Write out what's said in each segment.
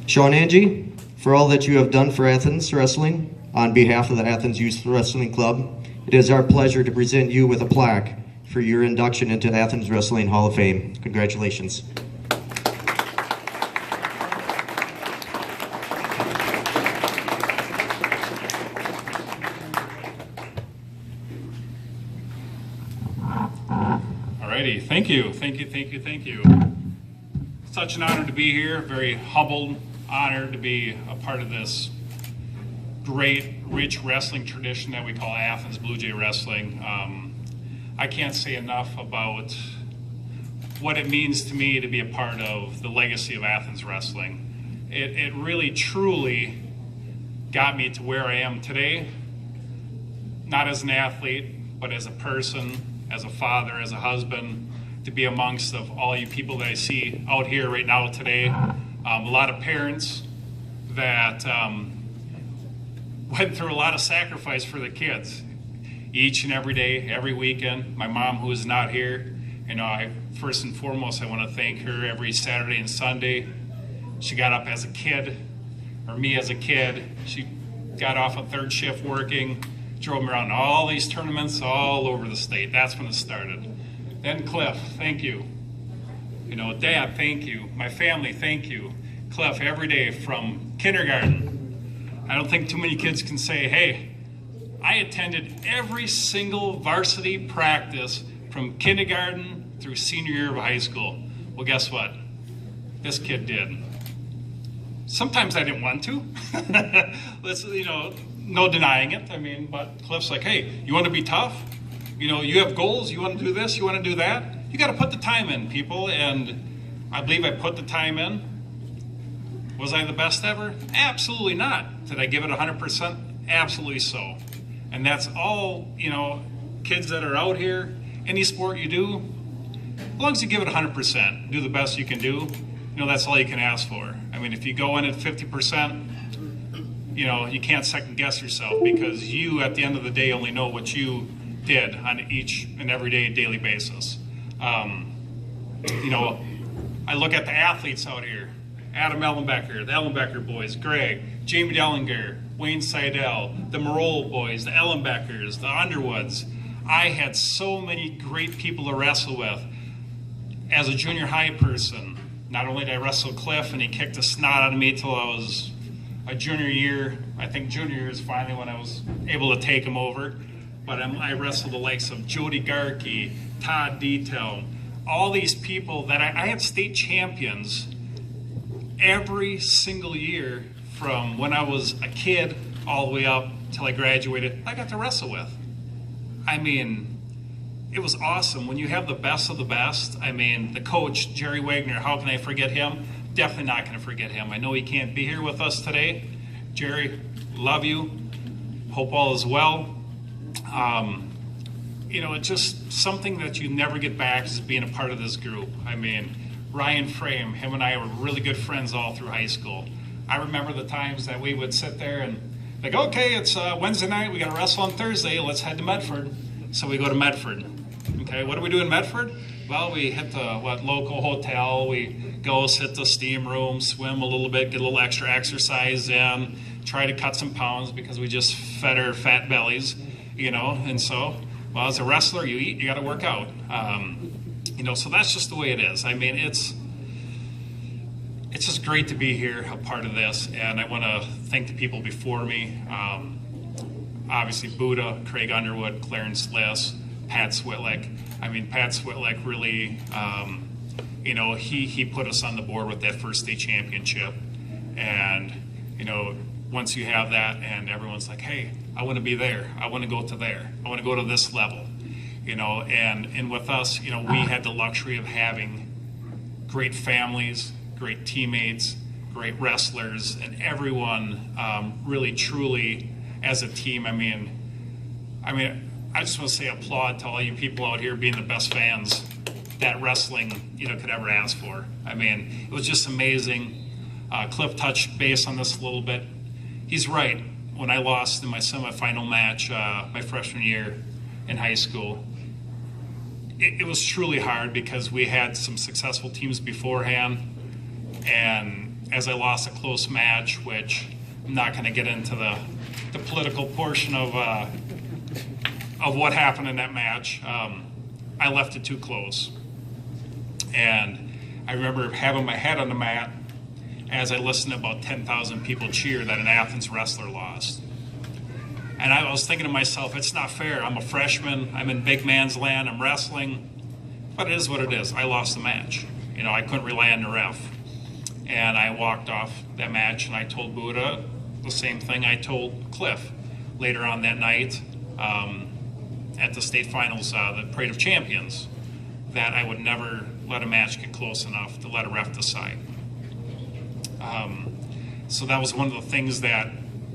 Shawn Ange, for all that you have done for Athens Wrestling, on behalf of the Athens Youth Wrestling Club, it is our pleasure to present you with a plaque for your induction into Athens Wrestling Hall of Fame. Congratulations. Alrighty, thank you. Such an honor to be here, very humbled, honored to be a part of this great, rich wrestling tradition that we call Athens Blue Jay Wrestling. I can't say enough about what it means to me to be a part of the legacy of Athens Wrestling. It really, truly got me to where I am today, not as an athlete, but as a person, as a father, as a husband, to be amongst of all you people that I see out here right now today. A lot of parents that went through a lot of sacrifice for the kids each and every day, every weekend. My mom, who is not here, first and foremost, I want to thank her every Saturday and Sunday. She got up as a kid, or me as a kid. She got off a third shift working, drove me around all these tournaments all over the state. That's when it started. Then Cliff, thank you. Dad, thank you. My family, thank you. Cliff, every day from kindergarten. I don't think too many kids can say, hey, I attended every single varsity practice from kindergarten through senior year of high school. Well, guess what? This kid did. Sometimes I didn't want to. No denying it. But Cliff's like, hey, you want to be tough? You have goals, you want to do this, you want to do that? You got to put the time in, people, and I believe I put the time in. Was I the best ever? Absolutely not. Did I give it 100%? Absolutely so. And that's all, kids that are out here, any sport you do, as long as you give it 100%, do the best you can do, that's all you can ask for. If you go in at 50%, you can't second guess yourself, because you, at the end of the day, only know what you did on each and every day, daily basis. I look at the athletes out here, Adam Ellenbecker, the Ellenbecker boys, Greg, Jamie Dellinger, Wayne Seidel, the Marole boys, the Ellenbeckers, the Underwoods. I had so many great people to wrestle with. As a junior high person, not only did I wrestle Cliff, and he kicked the snot out of me till I was a junior year. I think junior year is finally when I was able to take him over. But I wrestled the likes of Jody Garkey, Todd Detail, all these people that I had state champions every single year from when I was a kid all the way up till I graduated. I got to wrestle with. It was awesome when you have the best of the best. The coach, Jerry Wagner, how can I forget him? Definitely not going to forget him. I know he can't be here with us today. Jerry, love you. Hope all is well. It's just something that you never get back, is being a part of this group. Ryan Frame, him and I were really good friends all through high school. I remember the times that we would sit there and like, okay, it's Wednesday night, we got to wrestle on Thursday, let's head to Medford. So we go to Medford. Okay, what do we do in Medford? Well, we hit the local hotel, we go sit the steam room, swim a little bit, get a little extra exercise in, try to cut some pounds because we just fed our fat bellies. And so, well, as a wrestler, you eat, you got to work out. So that's just the way it is. It's just great to be here, a part of this, and I want to thank the people before me. Obviously, Buddha, Craig Underwood, Clarence Liss, Pat Switlick. Pat Switlick really, he put us on the board with that first state championship, and once you have that and everyone's like, hey, I want to be there, I want to go to there, I want to go to this level, and with us, we had the luxury of having great families, great teammates, great wrestlers, and everyone really truly as a team. I just want to say applaud to all you people out here being the best fans that wrestling could ever ask for. It was just amazing. Cliff touched base on this a little bit. He's right. When I lost in my semifinal match my freshman year in high school, it was truly hard because we had some successful teams beforehand, and as I lost a close match, which I'm not going to get into the political portion of what happened in that match. I left it too close. And I remember having my head on the mat as I listened to about 10,000 people cheer that an Athens wrestler lost. And I was thinking to myself, it's not fair. I'm a freshman. I'm in big man's land. I'm wrestling. But it is what it is. I lost the match. I couldn't rely on the ref. And I walked off that match, and I told Buddha the same thing I told Cliff later on that night at the state finals, the Parade of Champions, that I would never let a match get close enough to let a ref decide. So that was one of the things that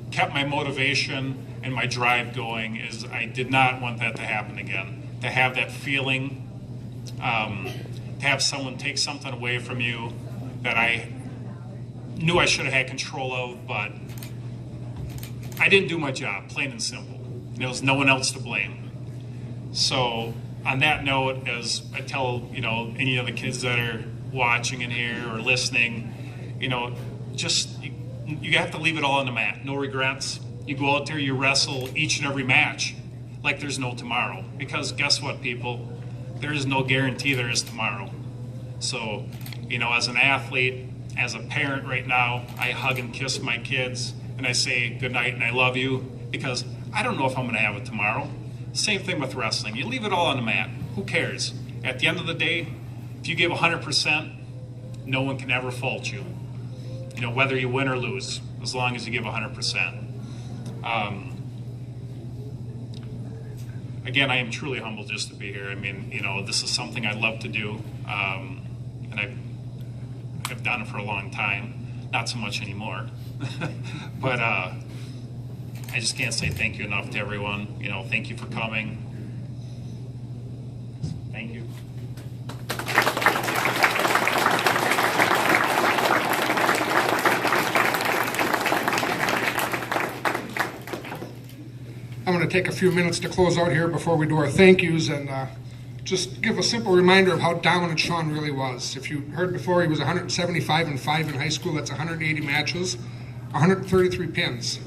kept my motivation and my drive going, is I did not want that to happen again. To have that feeling, to have someone take something away from you that I knew I should have had control of, but I didn't do my job, plain and simple. There was no one else to blame. So on that note, as I tell any of the kids that are watching in here or listening, just you have to leave it all on the mat. No regrets. You go out there, you wrestle each and every match like there's no tomorrow. Because guess what, people? There is no guarantee there is tomorrow. So, as an athlete, as a parent right now, I hug and kiss my kids and I say good night and I love you, because I don't know if I'm going to have it tomorrow. Same thing with wrestling. You leave it all on the mat. Who cares? At the end of the day, if you give 100%, no one can ever fault you. Whether you win or lose, as long as you give 100%. Again, I am truly humbled just to be here. I mean, this is something I love to do, and I've done it for a long time. Not so much anymore, but I just can't say thank you enough to everyone. Thank you for coming. Thank you. I'm going to take a few minutes to close out here before we do our thank yous, and just give a simple reminder of how dominant Shawn really was. If you heard before, he was 175-5 in high school. That's 180 matches, 133 pins.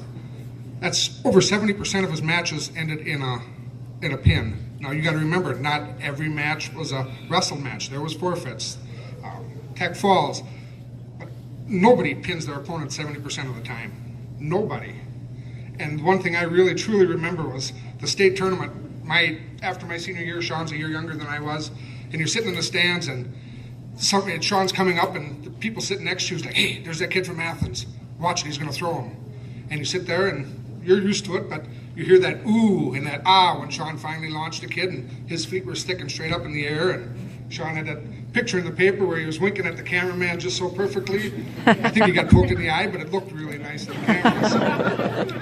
That's over 70% of his matches ended in a pin. Now you got to remember, not every match was a wrestle match. There was forfeits, tech falls, but nobody pins their opponent 70% of the time. Nobody. And one thing I really truly remember was the state tournament. After my senior year, Shawn's a year younger than I was, and you're sitting in the stands, and Shawn's coming up, and the people sitting next to you is like, "Hey, there's that kid from Athens. Watch it, he's going to throw him." And you sit there, and you're used to it, but you hear that ooh and that ah when Shawn finally launched the kid, and his feet were sticking straight up in the air, and Shawn had that picture in the paper where he was winking at the cameraman just so perfectly. I think he got poked in the eye, but it looked really nice in the camera. So.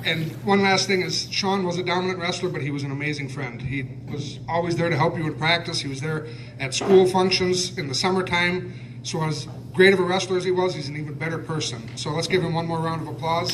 And one last thing is, Shawn was a dominant wrestler, but he was an amazing friend. He was always there to help you in practice. He was there at school functions in the summertime. So as great of a wrestler as he was, he's an even better person. So let's give him one more round of applause.